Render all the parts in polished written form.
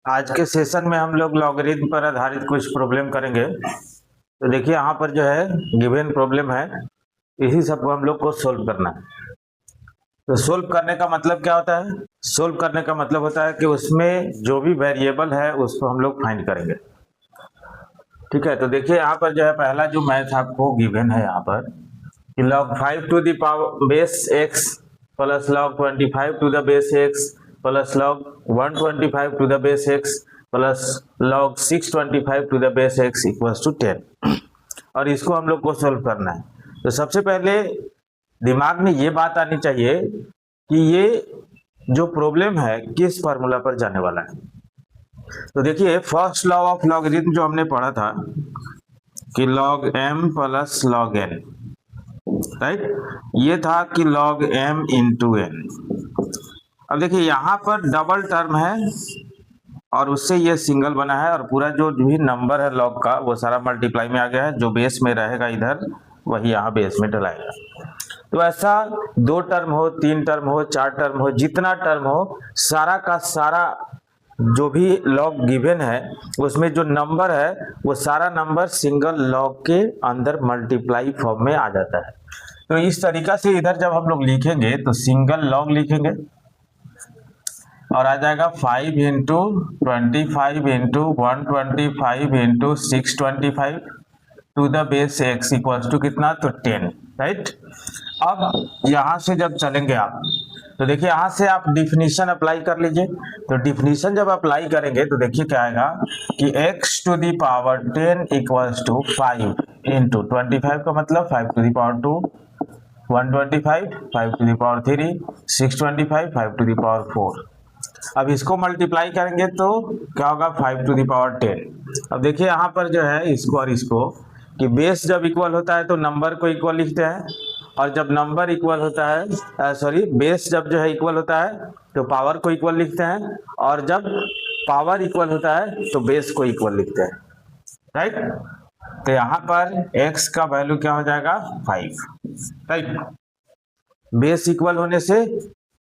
आज के सेशन में हम लोग लॉगरिथम पर आधारित कुछ प्रॉब्लम करेंगे। तो देखिए यहाँ पर जो है गिवन प्रॉब्लम है, इसी सबको हम लोग को सोल्व करना है। तो सोल्व करने का मतलब क्या होता है? सोल्व करने का मतलब होता है कि उसमें जो भी वेरिएबल है उसको हम लोग फाइंड करेंगे। ठीक है, तो देखिए यहाँ पर जो है पहला जो मैथ आपको गिवन है यहाँ पर कि log 5 to the power base x plus log 25 to the base x plus log 125 to the base x plus log 625 to the base x equals to 10। और इसको हम लोग को सोल्व करना है। तो सबसे पहले दिमाग में ये बात आनी चाहिए कि ये जो प्रॉब्लम है किस फार्मूला पर जाने वाला है। तो देखिए फर्स्ट लॉ ऑफ लॉगरिथम जो हमने पढ़ा था कि log m plus log n, right, ये था कि log m इंटू n। अब देखिए यहाँ पर डबल टर्म है और उससे ये सिंगल बना है और पूरा जो भी नंबर है log का वो सारा मल्टीप्लाई में आ गया है। जो बेस में रहेगा इधर वही यहाँ बेस में डलाएगा। तो ऐसा दो टर्म हो, तीन टर्म हो, चार टर्म हो, जितना टर्म हो सारा का सारा जो भी लॉग गिवन है उसमें जो नंबर है वो सारा नंबर सिंगल लॉग के अंदर मल्टीप्लाई फॉर्म में आ जाता है। तो इस तरीका से इधर जब हम लोग लिखेंगे तो सिंगल लॉग लिखेंगे और आ जाएगा 5 into 25 into 125 into 625 to the base x equals to कितना, तो 10, राइट। अब यहां से जब चलेंगे आप तो देखिए यहाँ से आप डिफिनीशन अप्लाई कर लीजिए। तो डिफिनीशन जब अप्लाई करेंगे तो देखिए क्या आएगा कि x to the power 10 equals to 5 into 25 का मतलब 5 to the power 2, 125 5 to the power 3, 625 5 to the power 4। अब इसको मल्टीप्लाई करेंगे तो क्या होगा 5 टू दी पावर 10। अब देखिए यहाँ पर जो है इसको और इसको कि बेस जब इक्वल होता है तो नंबर को इक्वल लिखते हैं और जब नंबर इक्वल होता है सॉरी बेस जब जो है इक्वल होता है तो पावर को इक्वल लिखते हैं और जब पावर इक्वल होता है तो बेस को इक्वल लिखते हैं, राइट। तो यहाँ पर x का वैल्यू क्या हो जाएगा 5, राइट। बेस इक्वल होने से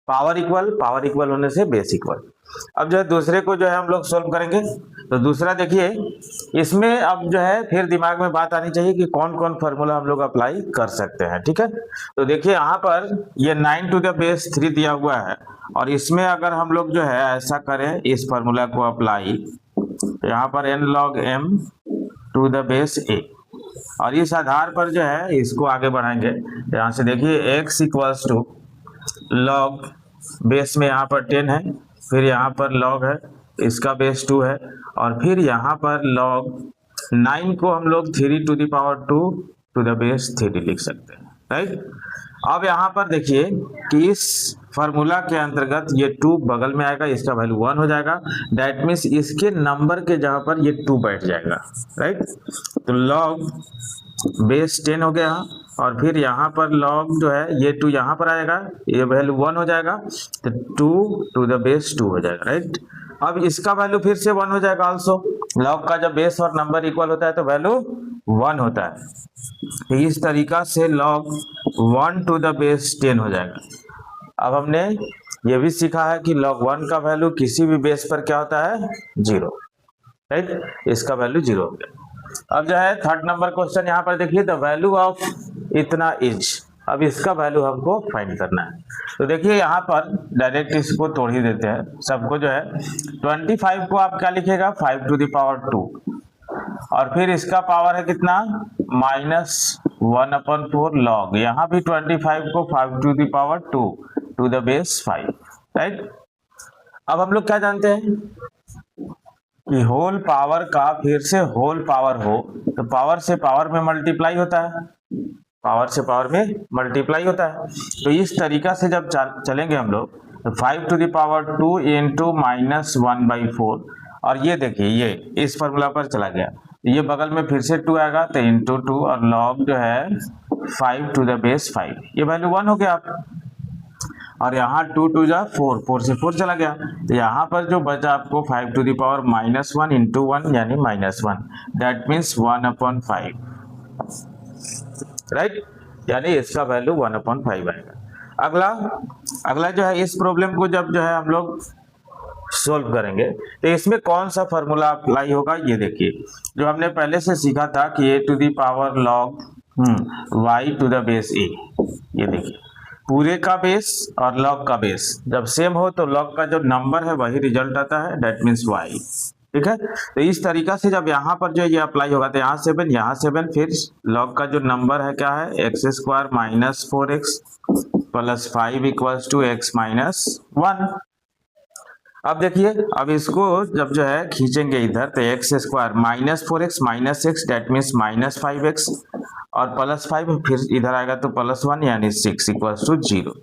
पावर इक्वल होने से बेस इक्वल। अब जो है दूसरे को जो है हम लोग सोल्व करेंगे। तो दूसरा देखिए इसमें अब जो है फिर दिमाग में बात आनी चाहिए कि कौन कौन फार्मूला हम लोग अप्लाई कर सकते हैं, ठीक है। तो देखिए यहाँ पर ये 9 टू द बेस 3 दिया हुआ है और इसमें अगर हम लोग जो है ऐसा करें इस फार्मूला को अप्लाई तो यहाँ पर n log m to the base a और इस आधार पर जो है इसको आगे बढ़ाएंगे। यहाँ से देखिए x equals to log base में यहाँ पर 10 है, फिर यहाँ पर log है, इसका बेस 2 है और फिर यहाँ पर log 9 को हम लोग 3 to the power 2 to the base 3 लिख सकते हैं, राइट। अब यहाँ पर देखिए कि इस फार्मूला के अंतर्गत ये 2 बगल में आएगा, इसका वैल्यू 1 हो जाएगा। दैट मीन्स इसके नंबर के जगह पर ये 2 बैठ जाएगा, राइट। तो log बेस 10 हो गया और फिर यहाँ पर log जो है ये 2 यहाँ पर आएगा, ये वैल्यू 1 हो जाएगा तो 2 टू द बेस 2 हो जाएगा, राइट। अब इसका वैल्यू फिर से 1 हो जाएगा ऑल्सो। log का जब बेस और नंबर इक्वल होता है तो वैल्यू 1 होता है। तो इस तरीका से log 1 टू द बेस 10 हो जाएगा। अब हमने ये भी सीखा है कि log 1 का वैल्यू किसी भी बेस पर क्या होता है 0, राइट। इसका वैल्यू 0 हो गया। अब जो है थर्ड नंबर क्वेश्चन यहाँ पर देखिए द वैल्यू ऑफ इतना इज। अब इसका वैल्यू हमको फाइंड करना है। तो देखिए यहाँ पर डायरेक्ट इसको तोड़ ही देते हैं सबको। जो है 25 को आप क्या लिखेगा 5 टू द पावर 2 और फिर इसका पावर है कितना -1/4 log, यहाँ भी 25 को 5 to the power 2 to the base 5, right. अब हम लोग क्या जानते हैं कि होल पावर का फिर से होल पावर हो तो पावर से पावर में मल्टीप्लाई होता है, पावर से पावर में मल्टीप्लाई होता है। तो इस तरीका से जब चलेंगे हम लोग तो 5 टू द पावर 2 इंटू -1/4 और ये देखिए ये इस फार्मूला पर चला गया, ये बगल में फिर से 2 आएगा तो इंटू 2 और log जो है 5 टू द बेस 5, ये वैल्यू 1 हो गया आप। और यहाँ 2 2 जा 4, 4 से 4 चला गया तो यहाँ पर जो बचा आपको 5 टू द पावर -1 इंटू 1 यानी -1, दैट मीन्स 1/5, राइट। यानी इसका वैल्यू 1/5 आएगा। अगला जो है इस प्रॉब्लम को जब जो है हम लोग सोल्व करेंगे तो इसमें कौन सा फॉर्मूला अप्लाई होगा, ये देखिए जो हमने पहले से सीखा था कि a to the power log y to the base a। ये देखिए पूरे का बेस और log का बेस जब सेम हो तो log का जो नंबर है वही रिजल्ट आता है, डेट मीन्स y। ठीक है, तो इस तरीका से जब यहाँ पर जो ये अप्लाई होगा तो यहाँ 7 यहाँ 7, फिर log का जो नंबर है क्या है x square minus 4x plus 5 equals to x minus 1। अब देखिए अब इसको जब जो है खींचेंगे इधर तो x square minus 4x minus 6 that means minus 5x और प्लस 5 फिर इधर आएगा तो प्लस 1 यानी 6 इक्वल्स टू 0।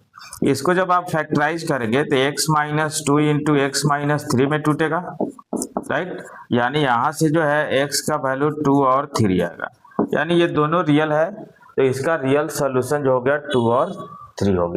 इसको जब आप फैक्टराइज करेंगे तो x minus 2 into x minus 3 में टूटेगा, राइट, यानी यहाँ से जो है x का वैल्यू 2 और 3 आएगा, यानी ये दोनों रियल है तो इसका रियल सोल्यूशन जो हो गया 2 और 3 हो गया।